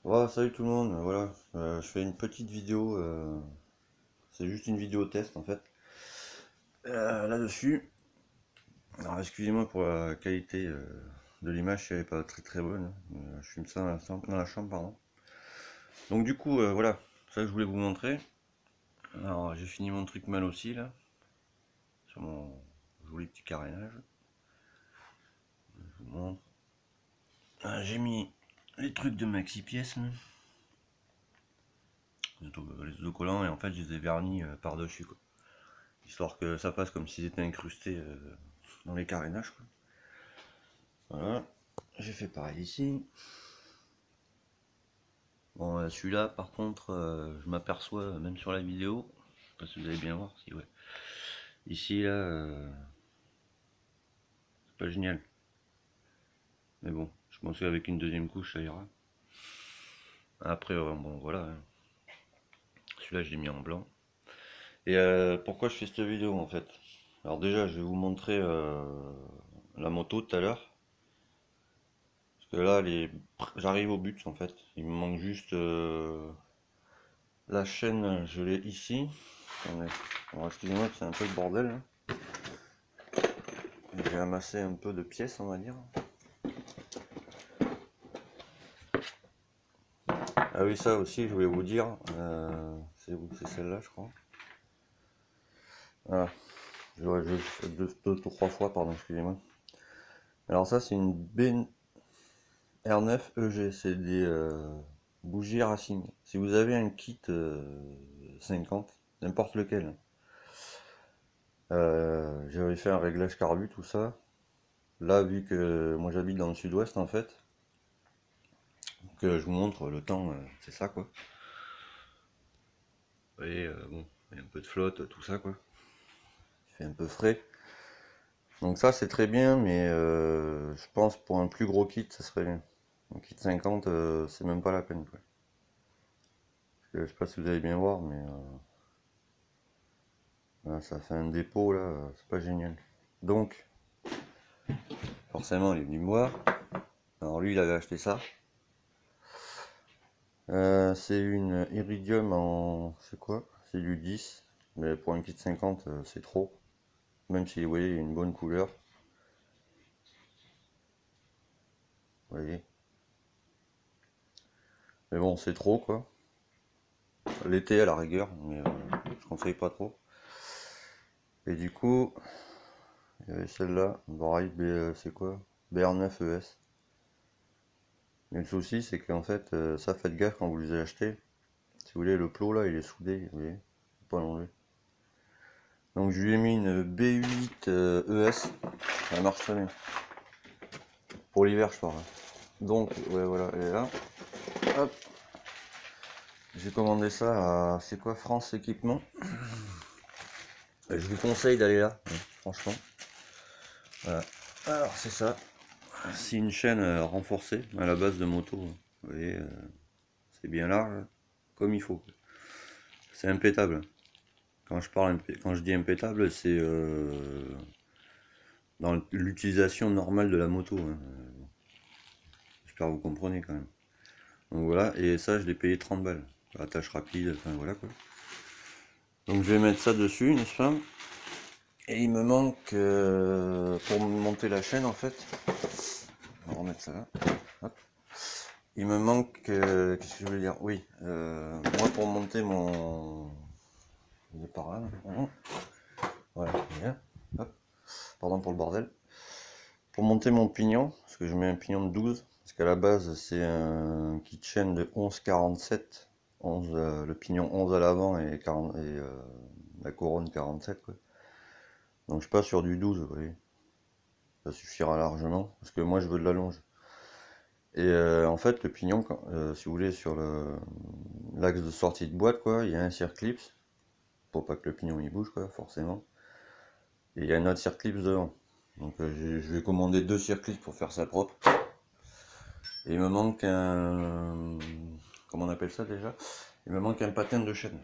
Ouais, salut tout le monde, voilà, je fais une petite vidéo, c'est juste une vidéo test en fait, là-dessus. Alors excusez-moi pour la qualité de l'image, si elle est pas très très bonne, hein, je filme ça dans la chambre, pardon. Donc du coup, voilà, ça que je voulais vous montrer. Alors j'ai fini mon truc mal aussi là, sur mon joli petit carénage, je vous montre. J'ai mis les trucs de maxi pièces, là, les autocollants, et en fait je les ai vernis par-dessus, quoi. Histoire que ça fasse comme s'ils étaient incrustés dans les carénages, quoi. Voilà, j'ai fait pareil ici. Bon, celui-là, par contre, je m'aperçois, même sur la vidéo, je sais pas si vous allez bien voir, si ouais. Ici, là, c'est pas génial. Mais bon, je pense qu'avec une deuxième couche, ça ira. Après, bon, voilà, hein. Celui-là, je l'ai mis en blanc. Et pourquoi je fais cette vidéo, en fait? Alors déjà, je vais vous montrer la moto tout à l'heure. Parce que là, j'arrive au but, en fait. Il me manque juste la chaîne, je l'ai ici. Attendez. Alors, excusez-moi, c'est un peu le bordel, hein. J'ai amassé un peu de pièces, on va dire. Ah oui, ça aussi, je voulais vous dire. C'est où? C'est celle-là, je crois. Ah, je fais deux ou trois fois, pardon, excusez-moi. Alors ça, c'est une BR9 EG. C'est des bougies Racing. Si vous avez un kit 50, n'importe lequel, j'avais fait un réglage carbu, tout ça. Là, vu que moi j'habite dans le sud-ouest, en fait, que je vous montre le temps, c'est ça, quoi. Vous voyez, bon, il y a un peu de flotte, tout ça, quoi. Il fait un peu frais. Donc ça, c'est très bien, mais je pense pour un plus gros kit, ça serait bien. Un kit 50, c'est même pas la peine, quoi. Parce que, je sais pas si vous allez bien voir, mais là, ça fait un dépôt, là, c'est pas génial. Donc, forcément, il est venu me voir. Alors lui, il avait acheté ça. C'est une Iridium en... C'est quoi? C'est du 10. Mais pour un kit 50, c'est trop. Même si, vous voyez, il y a une bonne couleur. Vous voyez. Mais bon, c'est trop, quoi. L'été, à la rigueur, mais je conseille pas trop. Et du coup, il y avait celle-là, pareil, c'est quoi? BR9 ES. Mais le souci, c'est qu'en fait, ça, faites gaffe quand vous les achetez. Si vous voulez, le plot là, il est soudé, vous voyez, faut pas l'enlever. Donc je lui ai mis une B8 ES, ça marche très bien. Pour l'hiver, je parle. Donc, ouais, voilà, elle est là. Hop, j'ai commandé ça à, c'est quoi, France Équipement. Je vous conseille d'aller là, franchement. Voilà. Alors, c'est ça. C'est une chaîne renforcée à la base de moto. Vous voyez, c'est bien large, comme il faut. C'est impétable. Quand je dis impétable, c'est dans l'utilisation normale de la moto, hein. J'espère que vous comprenez quand même. Donc voilà, et ça, je l'ai payé 30 balles. La tâche rapide, enfin voilà, quoi. Donc je vais mettre ça dessus, n'est-ce pas? Et il me manque, pour monter la chaîne, en fait, on va remettre ça là. Hop. Il me manque, qu'est-ce que je veux dire? Oui, moi pour monter mon... Il est par là, là. Voilà, bien. Hop. Pardon pour le bordel. Pour monter mon pignon, parce que je mets un pignon de 12, parce qu'à la base c'est un kit chaîne de 11,47, 11, le pignon 11 à l'avant et, 40, et la couronne 47, quoi. Donc je passe sur du 12, vous voyez. Ça suffira largement, parce que moi je veux de la longe. Et en fait le pignon, si vous voulez, sur l'axe de sortie de boîte, quoi, il y a un circlips, pour pas que le pignon il bouge, quoi, forcément. Et il y a un autre circlips devant. Donc je vais commander deux circlips pour faire ça propre. Et il me manque un... Comment on appelle ça déjà? Il me manque un patin de chaîne.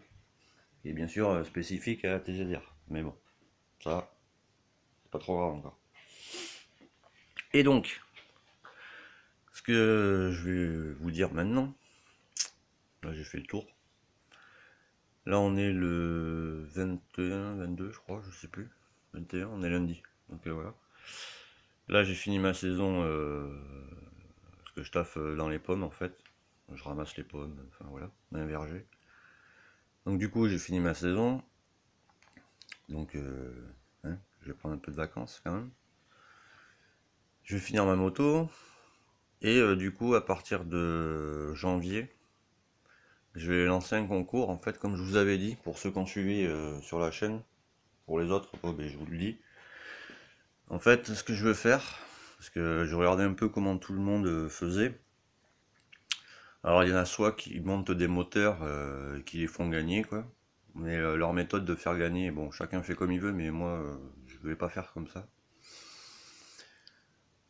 Et bien sûr spécifique à la TZR. Mais bon, ça, c'est pas trop grave encore. Et donc, ce que je vais vous dire maintenant, j'ai fait le tour. Là on est le 21, 22 je crois, je sais plus. 21, on est lundi. Donc voilà. Là j'ai fini ma saison parce que je taffe dans les pommes en fait. Je ramasse les pommes, enfin voilà, dans un verger. Donc du coup j'ai fini ma saison. Donc hein, je vais prendre un peu de vacances quand même. Je vais finir ma moto. Et du coup à partir de janvier, je vais lancer un concours en fait comme je vous avais dit pour ceux qui ont suivi sur la chaîne. Pour les autres, oh, ben, je vous le dis. En fait, ce que je veux faire, parce que je regardais un peu comment tout le monde faisait. Alors, il y en a soit qui montent des moteurs qui les font gagner, quoi. Mais leur méthode de faire gagner, bon, chacun fait comme il veut, mais moi, je ne vais pas faire comme ça.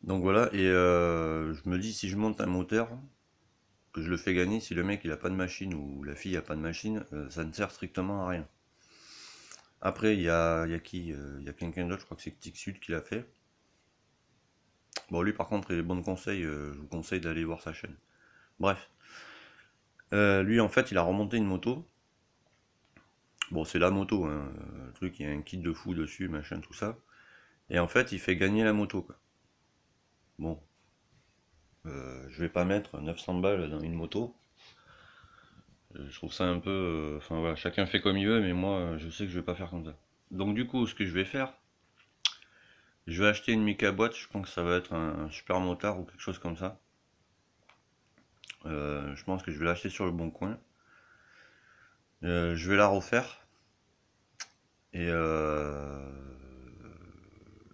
Donc voilà, et je me dis, si je monte un moteur, que je le fais gagner, si le mec il a pas de machine ou la fille a pas de machine, ça ne sert strictement à rien. Après, il y a qui il y a quelqu'un d'autre, je crois que c'est Tixud qui l'a fait. Bon, lui par contre, il est bon de conseil, je vous conseille d'aller voir sa chaîne. Bref. Lui en fait, il a remonté une moto. Bon, c'est la moto, hein. Le truc, il y a un kit de fou dessus, machin, tout ça. Et en fait, il fait gagner la moto, quoi. Bon, je vais pas mettre 900 balles dans une moto. Je trouve ça un peu. Enfin voilà, chacun fait comme il veut, mais moi, je sais que je vais pas faire comme ça. Donc du coup, ce que je vais faire, je vais acheter une Mika boîte. Je pense que ça va être un super motard ou quelque chose comme ça. Je pense que je vais l'acheter sur le bon coin. Je vais la refaire et je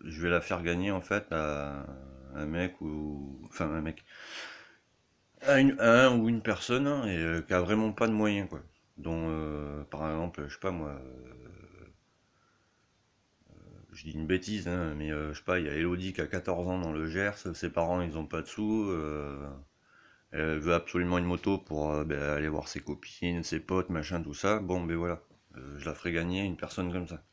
vais la faire gagner en fait à un mec ou enfin un mec à un ou une personne et qui a vraiment pas de moyens quoi. Dont par exemple, je sais pas moi, je dis une bêtise hein, mais je sais pas, il y a Elodie qui a 14 ans dans le Gers, ses parents ils ont pas de sous, elle veut absolument une moto pour ben, aller voir ses copines, ses potes, machin, tout ça. Bon ben voilà, je la ferai gagner une personne comme ça.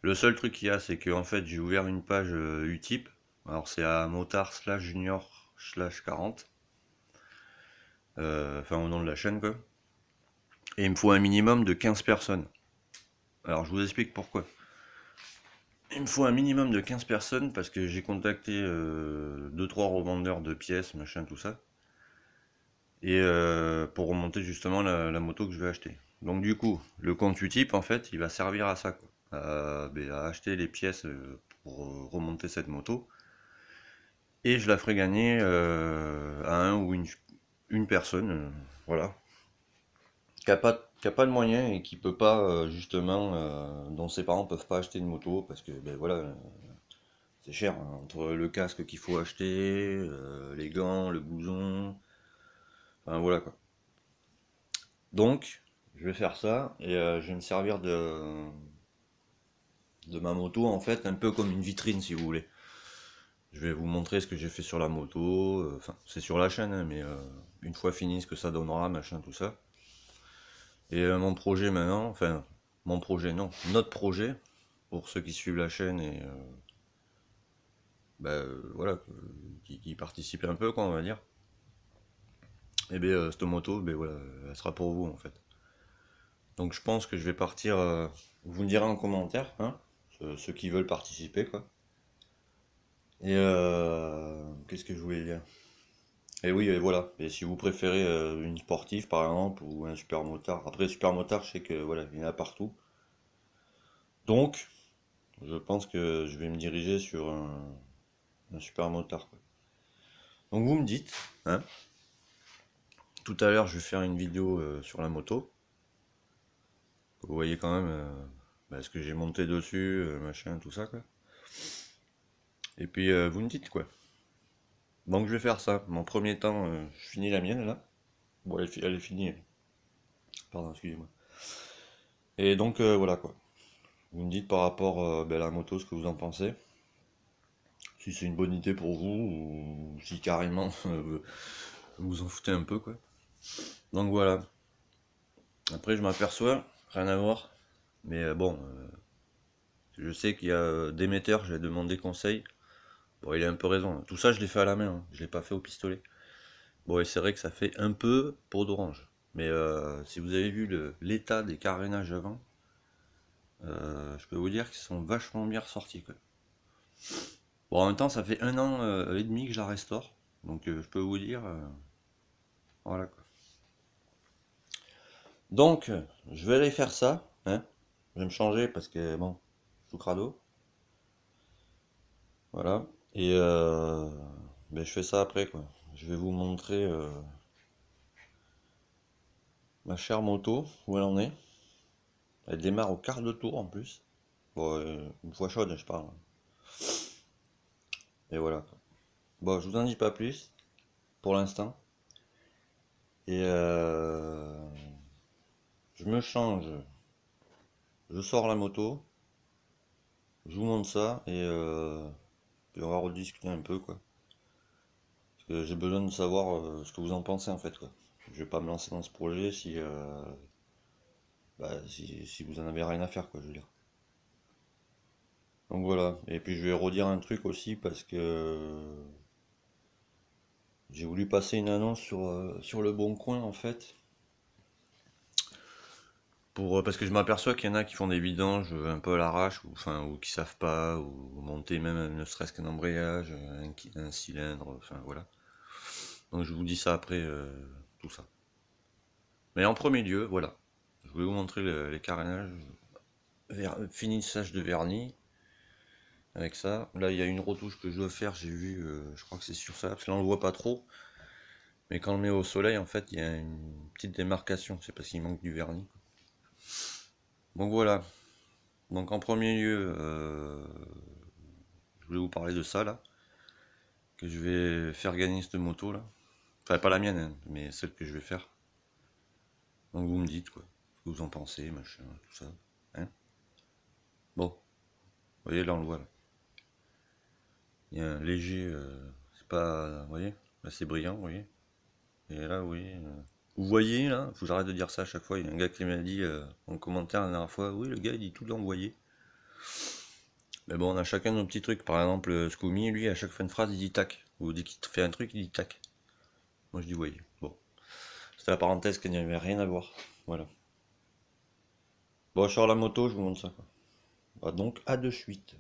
Le seul truc qu'il y a, c'est que en fait, j'ai ouvert une page Utip. Alors c'est à motard slash junior slash 40. Enfin au nom de la chaîne quoi. Et il me faut un minimum de 15 personnes. Alors je vous explique pourquoi. Il me faut un minimum de 15 personnes parce que j'ai contacté 2-3 revendeurs de pièces, machin, tout ça. Et pour remonter justement la moto que je vais acheter. Donc du coup, le compte Utip en fait, il va servir à ça quoi. À acheter les pièces pour remonter cette moto. Et je la ferai gagner à un ou une personne, voilà, qui a pas de moyens et qui peut pas justement, dont ses parents peuvent pas acheter une moto parce que ben voilà, c'est cher hein, entre le casque qu'il faut acheter, les gants, le blouson, enfin voilà quoi. Donc je vais faire ça et je vais me servir de ma moto en fait un peu comme une vitrine si vous voulez. Je vais vous montrer ce que j'ai fait sur la moto, enfin c'est sur la chaîne hein, mais une fois fini ce que ça donnera, machin tout ça. Et mon projet maintenant, enfin mon projet non, notre projet, pour ceux qui suivent la chaîne et voilà, qui participent un peu quoi on va dire. Et bien cette moto, ben voilà, elle sera pour vous en fait. Donc je pense que je vais partir, vous me direz en commentaire, hein, ceux qui veulent participer quoi. Et qu'est-ce que je voulais dire? Et oui, et voilà. Et si vous préférez une sportive par exemple ou un super motard. Après super motard, je sais que voilà, il y en a partout. Donc, je pense que je vais me diriger sur un super motard, quoi. Donc vous me dites, hein. Tout à l'heure, je vais faire une vidéo sur la moto. Vous voyez quand même ce que j'ai monté dessus, machin, tout ça, quoi. Et puis vous me dites quoi. Donc je vais faire ça. Mon premier temps, je finis la mienne là. Bon, elle est finie. Pardon, excusez-moi. Et donc voilà quoi. Vous me dites par rapport à la moto ce que vous en pensez. Si c'est une bonne idée pour vous ou si carrément vous vous en foutez un peu quoi. Donc voilà. Après je m'aperçois, rien à voir. Mais bon, je sais qu'il y a Déméter, j'ai demandé conseil. Bon, il a un peu raison. Tout ça je l'ai fait à la main, hein. Je l'ai pas fait au pistolet. Bon et c'est vrai que ça fait un peu peau d'orange. Mais si vous avez vu l'état des carénages avant, je peux vous dire qu'ils sont vachement bien ressortis, quoi. Bon, en même temps, ça fait 1 an et demi que je la restaure. Donc je peux vous dire, voilà quoi. Donc, je vais aller faire ça, hein. Je vais me changer parce que bon, sous crado. Voilà. Et ben, je fais ça après quoi. Je vais vous montrer ma chère moto, où elle en est. Elle démarre au quart de tour en plus. Bon, une fois chaude, je parle. Et voilà quoi. Bon, je vous en dis pas plus pour l'instant. Et je me change, je sors la moto, je vous montre ça et puis on va rediscuter un peu quoi. Parce que j'ai besoin de savoir ce que vous en pensez en fait quoi. Je vais pas me lancer dans ce projet si, si vous en avez rien à faire quoi, je veux dire. Donc voilà. Et puis je vais redire un truc aussi parce que j'ai voulu passer une annonce sur le Bon Coin en fait. Parce que je m'aperçois qu'il y en a qui font des vidanges un peu à l'arrache, ou qui savent pas, ou monter même ne serait-ce qu'un embrayage, un cylindre, enfin voilà. Donc je vous dis ça après tout ça. Mais en premier lieu, voilà. Je voulais vous montrer les carénages, finissage de vernis avec ça. Là il y a une retouche que je dois faire, j'ai vu, je crois que c'est sur ça, parce que là on le voit pas trop. Mais quand on le met au soleil, en fait, il y a une petite démarcation, c'est parce qu'il manque du vernis. Donc voilà. Donc en premier lieu, je voulais vous parler de ça là, que je vais faire gagner cette moto là. Enfin pas la mienne, hein, mais celle que je vais faire. Donc vous me dites quoi, ce que vous en pensez, machin, tout ça. Hein, bon, vous voyez là on le voit là. Il y a un léger, c'est pas, vous voyez, là c'est brillant, vous voyez. Et là vous voyez, vous voyez là, faut que j'arrête de dire ça à chaque fois. Il y a un gars qui m'a dit en commentaire la dernière fois, oui le gars il dit tout l'envoyer. Mais bon, on a chacun nos petits trucs. Par exemple, Scoomy, lui, à chaque fin de phrase, il dit tac. Ou dès qu'il fait un truc, il dit tac. Moi, je dis voyez. Bon, c'était la parenthèse qui n'avait rien à voir. Voilà. Bon, je sors la moto, je vous montre ça, quoi. Bah, donc, à de suite.